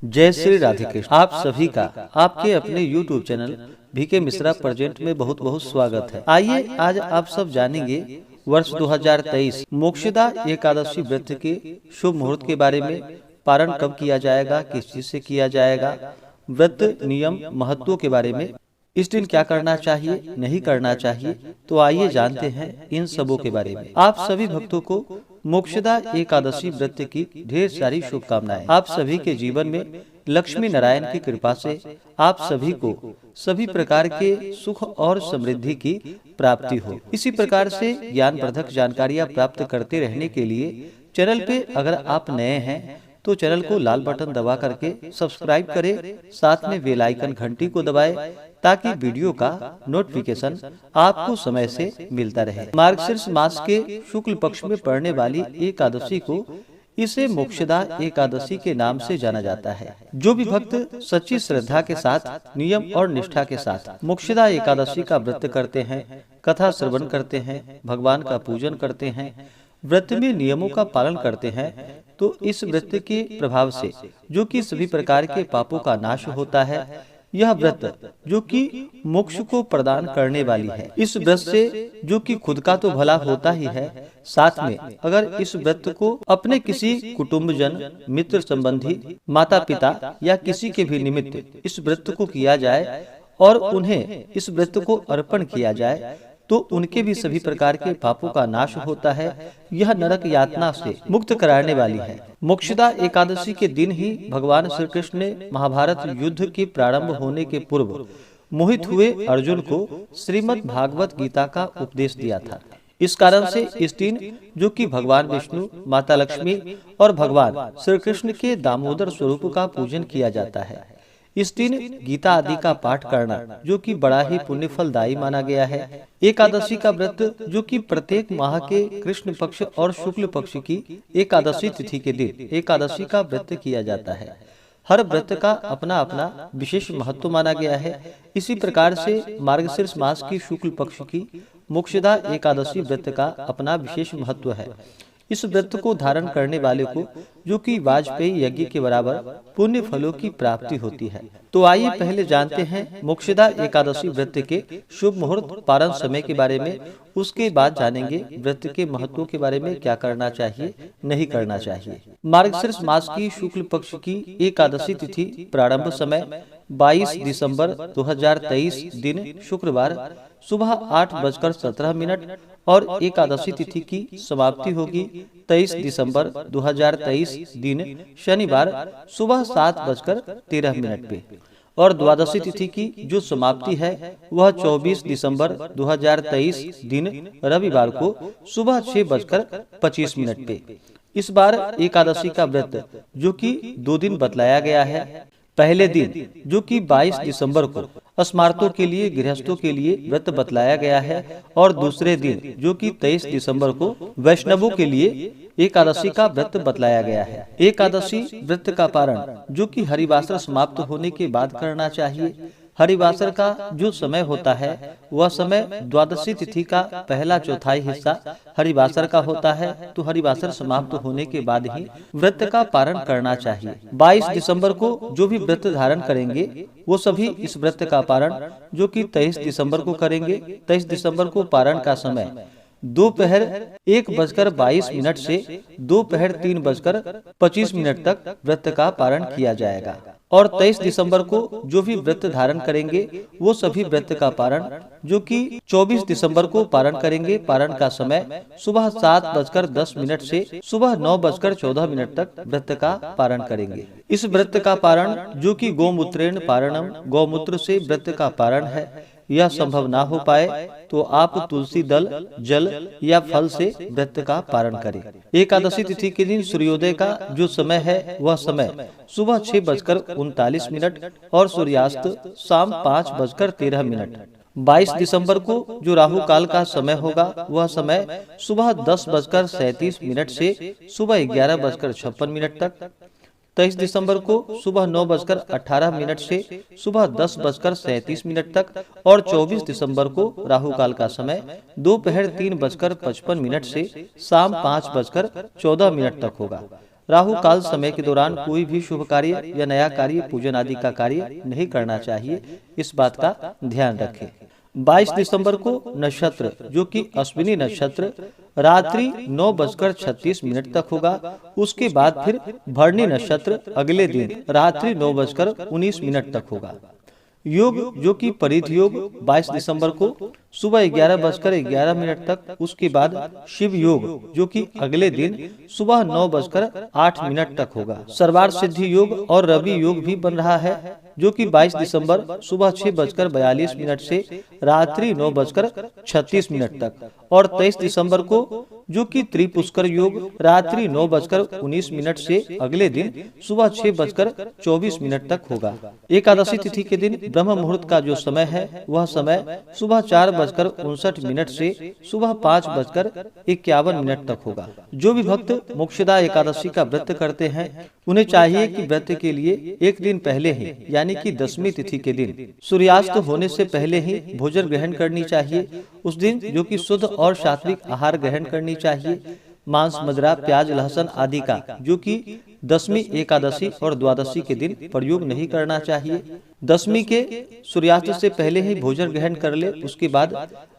जय श्री राधे कृष्ण। आप सभी का आपके अपने YouTube channel VK Mishra present में बहुत बहुत स्वागत है। आइए आज आप सब जानेंगे वर्ष 2023 मोक्षदा एकादशी व्रत के शुभ मुहूर्त के बारे में। पारण कब किया जाएगा, किस चीज से किया जाएगा, व्रत नियम महत्व के बारे में, इस दिन क्या करना चाहिए, नहीं करना चाहिए। तो आइए जानते हैं इन सबों के बारे में। आप सभी भक्तों को मोक्षदा एकादशी व्रत की ढेर सारी शुभकामनाएं। आप सभी के जीवन में लक्ष्मी नारायण की कृपा से आप सभी को सभी प्रकार के सुख और समृद्धि की प्राप्ति हो। इसी प्रकार से ज्ञानवर्धक जानकारियां प्राप्त करते रहने के लिए चैनल पे अगर आप नए हैं तो चैनल को लाल बटन दबा करके सब्सक्राइब करें, साथ में बेल आइकन घंटी को दबाएं ताकि वीडियो का नोटिफिकेशन आपको समय से मिलता रहे। मार्गशीर्ष मास के शुक्ल पक्ष में पड़ने वाली एकादशी को इसे मोक्षदा एकादशी के नाम से जाना जाता है। जो भी भक्त सच्ची श्रद्धा के साथ, नियम और निष्ठा के साथ मोक्षदा एकादशी का व्रत करते हैं, कथा श्रवण करते हैं, भगवान का पूजन करते हैं, व्रत में नियमों का पालन करते हैं, तो इस व्रत के प्रभाव से जो कि सभी प्रकार के पापों का नाश होता है। यह व्रत जो कि मोक्ष को प्रदान करने वाली है। इस व्रत से जो कि खुद का तो भला होता ही है, साथ में अगर इस व्रत को अपने किसी कुटुंबजन, मित्र, संबंधी, माता पिता या किसी के भी निमित्त इस व्रत को किया जाए और उन्हें इस व्रत को अर्पण किया जाए तो उनके भी सभी प्रकार के पापों का नाश होता है। यह नरक यातना से मुक्त कराने वाली है। मोक्षदा एकादशी के दिन ही भगवान श्री कृष्ण ने महाभारत युद्ध के प्रारंभ होने के पूर्व मोहित हुए अर्जुन को श्रीमद् भागवत गीता का उपदेश दिया था। इस कारण से इस दिन जो कि भगवान विष्णु, माता लक्ष्मी और भगवान श्री कृष्ण के दामोदर स्वरूप का पूजन किया जाता है। इस दिन गीता आदि का पाठ करना जो कि बड़ा ही पुण्य फलदायी माना गया है। एकादशी का व्रत जो कि प्रत्येक माह के कृष्ण पक्ष और शुक्ल पक्ष की एकादशी तिथि के दिन एकादशी का व्रत किया जाता है। हर व्रत का अपना अपना विशेष महत्व माना गया है। इसी प्रकार से मार्गशीर्ष मास की शुक्ल पक्ष की मोक्षदा एकादशी व्रत का अपना विशेष महत्व है। इस व्रत को धारण करने वाले को जो कि वाजपेयी यज्ञ के बराबर पुण्य फलों की प्राप्ति होती है। तो आइए पहले जानते हैं मोक्षदा एकादशी व्रत के शुभ मुहूर्त, पारण समय के बारे में। उसके बाद जानेंगे व्रत के महत्व के बारे में, क्या करना चाहिए, नहीं करना चाहिए। मार्गशीर्ष मास की शुक्ल पक्ष की एकादशी तिथि प्रारंभ समय 22 दिसंबर 2023 दिन शुक्रवार सुबह 8:17 और एकादशी तिथि की समाप्ति होगी 23 दिसंबर 2023 दिन शनिवार सुबह 7:13 पे। और द्वादशी तिथि की जो समाप्ति है वह 24 दिसंबर 2023 दिन रविवार को सुबह 6:25 पे। इस बार एकादशी का व्रत जो कि 2 दिन बतलाया गया है। पहले दिन जो कि 22 दिसंबर को स्मार्तों के लिए, गृहस्थों के लिए व्रत बतलाया गया है और दूसरे दिन जो कि 23 दिसंबर को वैष्णवों के लिए एकादशी का व्रत बतलाया गया है। एकादशी व्रत का पारण जो कि हरिवासर समाप्त होने के बाद करना चाहिए। हरिवासर का जो समय होता है वह समय द्वादशी तिथि का पहला चौथाई हिस्सा हरिवासर का होता है। तो हरिवासर समाप्त होने के बाद ही व्रत का पारण करना चाहिए। 22 दिसंबर को जो भी व्रत धारण करेंगे वो सभी इस व्रत का पारण जो कि 23 दिसंबर को करेंगे। 23 दिसंबर को पारण का समय दोपहर 1:22 से दोपहर 3:25 तक व्रत का पारण किया जाएगा। और 23 दिसंबर को जो भी व्रत धारण करेंगे वो सभी व्रत का पारण जो कि 24 दिसंबर को पारण करेंगे। पारण का समय सुबह 7:10 से सुबह 9:14 तक व्रत का पारण करेंगे। इस व्रत का पारण जो कि गोमूत्रेण पारणम, गौमूत्र से व्रत का पारण है, यह संभव ना हो पाए तो आप तुलसी दल, जल या फल से व्रत का पारण करें। एकादशी तिथि के दिन सूर्योदय का जो समय है वह समय सुबह 6:39 और सूर्यास्त शाम 5:13। 22 दिसंबर को जो राहु काल का समय होगा वह समय सुबह 10:37 से सुबह 11:56 तक। 23 दिसंबर को सुबह 9:18 से सुबह 10:37 तक और 24 दिसंबर को राहु काल का समय दोपहर 3:55 से शाम 5:14 तक होगा। राहु काल समय के दौरान कोई भी शुभ कार्य या नया कार्य, पूजन आदि का कार्य नहीं करना चाहिए, इस बात का ध्यान रखें। 22 दिसंबर को नक्षत्र जो कि अश्विनी नक्षत्र रात्रि 9:36 तक होगा। उसके बाद फिर भरणी नक्षत्र अगले दिन रात्रि 9:19 तक होगा। योग जो कि परिध योग 22 दिसंबर को सुबह 11:11 तक, उसके बाद शिव योग जो कि अगले दिन सुबह 9:08 तक होगा। सर्वार्थ सिद्धि योग और रवि योग भी बन रहा है जो कि 22 दिसंबर सुबह 6:42 से रात्रि 9:36 तक, और 23 दिसंबर को जो कि त्रिपुष्कर योग रात्रि 9:19 से अगले दिन सुबह 6:24 तक होगा। एकादशी तिथि के दिन ब्रह्म मुहूर्त का जो समय है वह समय सुबह 4:59 से सुबह 5:51 तक होगा। जो भी भक्त मोक्षदा एकादशी का व्रत करते हैं उन्हें चाहिए कि व्रत के लिए एक दिन पहले ही यानी कि 10वीं तिथि के दिन सूर्यास्त होने से पहले ही भोजन ग्रहण करनी चाहिए। उस दिन जो कि शुद्ध और सात्विक आहार ग्रहण करनी चाहिए। मांस, मदिरा, प्याज, लहसुन आदि का जो कि 10वीं एकादशी और द्वादशी के दिन प्रयोग नहीं करना चाहिए। 10वीं के सूर्यास्त से पहले ही भोजन ग्रहण कर ले। उसके बाद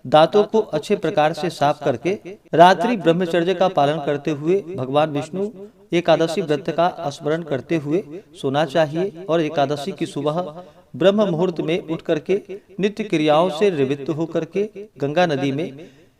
दांतों को अच्छे प्रकार से साफ करके रात्रि ब्रह्मचर्य का पालन करते हुए भगवान विष्णु एकादशी व्रत का स्मरण करते हुए सोना चाहिए। और एकादशी की सुबह ब्रह्म मुहूर्त में उठ करके नित्य क्रियाओं से निवृत्त होकर के गंगा नदी में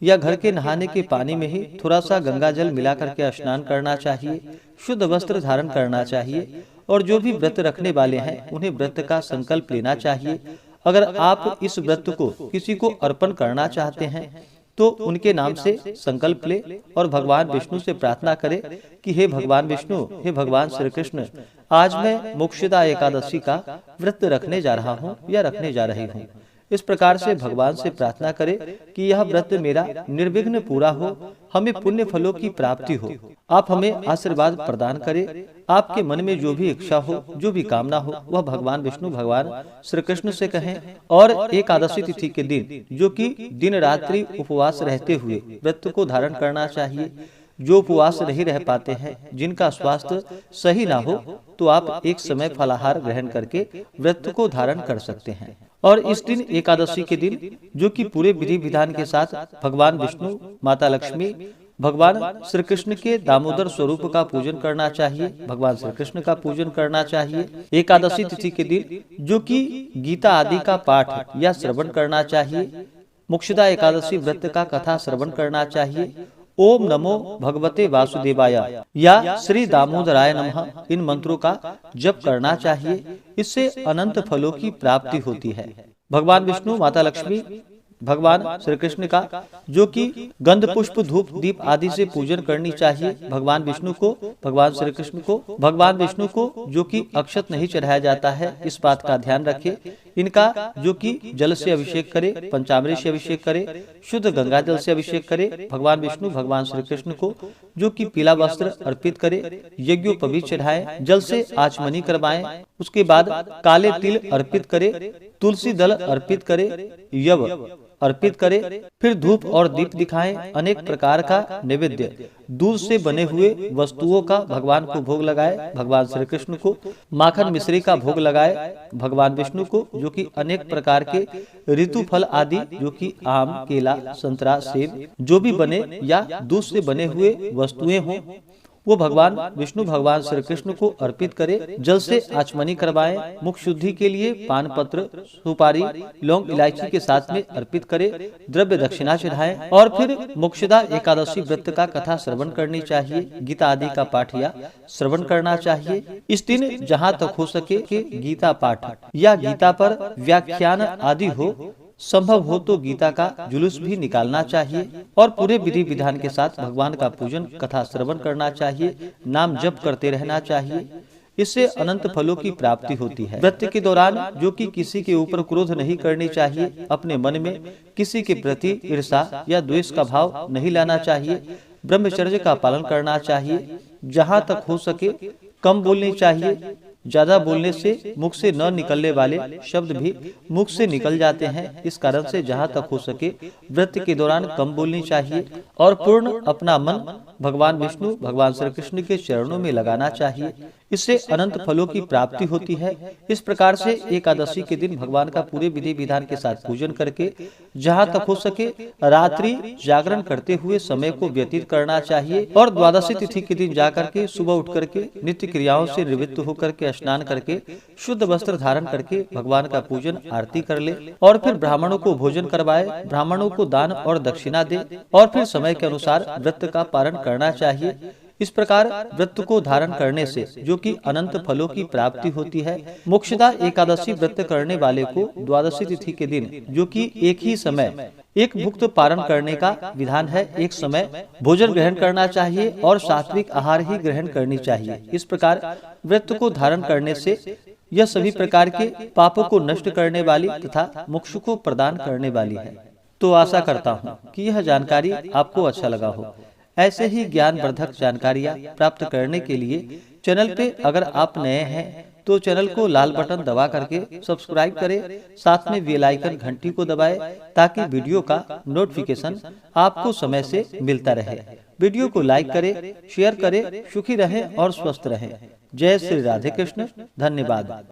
या घर के नहाने के पानी में ही थोड़ा सा गंगा जल मिला करके स्नान करना चाहिए। शुद्ध वस्त्र धारण करना चाहिए। और जो भी व्रत रखने वाले हैं उन्हें व्रत का संकल्प लेना चाहिए। अगर आप इस व्रत को किसी को अर्पण करना चाहते हैं तो उनके नाम से संकल्प ले और भगवान विष्णु से प्रार्थना करें कि हे भगवान विष्णु, हे भगवान श्री कृष्ण, आज मैं मोक्षदा एकादशी का व्रत रखने जा रहा हूँ या रखने जा रही हूँ। इस प्रकार से भगवान से प्रार्थना करें कि यह व्रत मेरा निर्विघ्न पूरा हो, हमें पुण्य फलों की प्राप्ति हो। आप हमें आशीर्वाद प्रदान करें। आपके मन में जो भी इच्छा हो, जो भी कामना हो, वह भगवान विष्णु, भगवान श्री कृष्ण से कहें। और एकादशी तिथि के दिन जो कि दिन रात्रि उपवास रहते हुए व्रत को धारण करना चाहिए। जो उपवास नहीं रह पाते हैं, जिनका स्वास्थ्य सही ना हो, तो आप एक समय फलाहार ग्रहण करके व्रत को धारण कर सकते हैं। और इस दिन एकादशी के दिन जो कि पूरे विधि विधान के साथ भगवान विष्णु, माता लक्ष्मी, भगवान श्री कृष्ण के दामोदर स्वरूप का पूजन करना चाहिए। भगवान श्री कृष्ण का पूजन करना चाहिए। एकादशी तिथि के दिन जो कि गीता आदि का पाठ या श्रवण करना चाहिए। मोक्षदा एकादशी व्रत का कथा श्रवण करना चाहिए। ओम नमो भगवते वासुदेवाय या श्री दामोदराय नमः, इन मंत्रों का जप करना चाहिए। इससे अनंत फलों की प्राप्ति होती है। भगवान विष्णु, माता लक्ष्मी, भगवान श्री कृष्ण का जो कि गंध पुष्प धूप दीप आदि से पूजन करनी चाहिए। भगवान विष्णु को, भगवान श्री कृष्ण को, भगवान विष्णु को जो कि अक्षत नहीं चढ़ाया जाता है, इस बात का ध्यान रखें। इनका जो कि जल से अभिषेक करे, पंचामृत से अभिषेक करे, शुद्ध गंगा जल से अभिषेक करे। भगवान विष्णु, भगवान श्री कृष्ण को जो कि पीला वस्त्र अर्पित करे, यज्ञोपवीत चढ़ाए, जल से आचमनी करवाएं। उसके बाद काले तिल अर्पित करे, तुलसी दल अर्पित करे, यव अर्पित करे, फिर धूप और दीप दिखाएं। अनेक प्रकार का नैवेद्य दूध से बने हुए वस्तुओं का भगवान को भोग लगाए। भगवान श्री कृष्ण को माखन मिश्री का भोग लगाए। भगवान विष्णु को जो कि अनेक प्रकार के ऋतु फल आदि जो कि आम, केला, संतरा, सेब जो भी बने या दूध से बने हुए वस्तुएं हों, वो भगवान विष्णु, भगवान श्री कृष्ण को अर्पित करे। जल से आचमनी करवाएं। मुख शुद्धि के लिए पान पत्र, सुपारी, लौंग, इलायची के साथ में अर्पित करे। द्रव्य दक्षिणा चढ़ाएं। और फिर मोक्षदा एकादशी व्रत का कथा श्रवण करनी चाहिए। गीता आदि का पाठ या श्रवण करना चाहिए। इस दिन जहाँ तक हो सके गीता पाठ या गीता पर व्याख्यान आदि हो, संभव हो तो गीता का जुलूस भी निकालना चाहिए। और पूरे विधि विधान के साथ भगवान का पूजन, कथा श्रवण करना चाहिए। नाम जप करते रहना चाहिए। इससे अनंत फलों की प्राप्ति होती है। व्रत के दौरान जो कि किसी के ऊपर क्रोध नहीं करनी चाहिए। अपने मन में किसी के प्रति ईर्ष्या या द्वेष का भाव नहीं लाना चाहिए। ब्रह्मचर्य का पालन करना चाहिए। जहाँ तक हो सके कम बोलनी चाहिए। ज्यादा बोलने से मुख से न निकलने वाले शब्द भी मुख से निकल जाते हैं। इस कारण से जहाँ तक हो सके व्रत के दौरान कम बोलनी चाहिए और पूर्ण अपना मन भगवान विष्णु भगवान श्री कृष्ण के चरणों में लगाना चाहिए। इससे अनंत फलों की प्राप्ति होती है। इस प्रकार से एकादशी के दिन भगवान का पूरे विधि विधान के साथ पूजन करके जहाँ तक हो सके रात्रि जागरण करते हुए समय को व्यतीत करना चाहिए और द्वादशी तिथि के दिन जाकर के सुबह उठ करके नित्य क्रियाओं से निवृत्त होकर के स्नान करके शुद्ध वस्त्र धारण करके भगवान का पूजन आरती कर ले और फिर ब्राह्मणों को भोजन करवाए, ब्राह्मणों को दान और दक्षिणा दे और फिर समय के अनुसार व्रत का पालन करना चाहिए। इस प्रकार व्रत को धारण करने से जो कि अनंत फलों की प्राप्ति होती है। मोक्षदा एकादशी व्रत करने वाले को द्वादशी तिथि के दिन जो कि एक ही समय एक भुक्त पारण करने का विधान है, एक समय भोजन ग्रहण करना चाहिए और सात्विक आहार ही ग्रहण करनी चाहिए। इस प्रकार व्रत को धारण करने से यह सभी प्रकार के पापों को नष्ट करने वाली तथा मोक्ष को प्रदान करने वाली है। तो आशा करता हूँ कि यह जानकारी आपको अच्छा लगा हो। ऐसे ही ज्ञानवर्धक जानकारियाँ प्राप्त करने के लिए चैनल पे अगर आप नए हैं तो चैनल को लाल बटन दबा करके सब्सक्राइब करें, साथ में बेल आइकन घंटी को दबाएं ताकि वीडियो का नोटिफिकेशन आपको समय से मिलता रहे। वीडियो को लाइक करें, शेयर करें, सुखी रहें और स्वस्थ रहें। जय श्री राधे कृष्ण। धन्यवाद।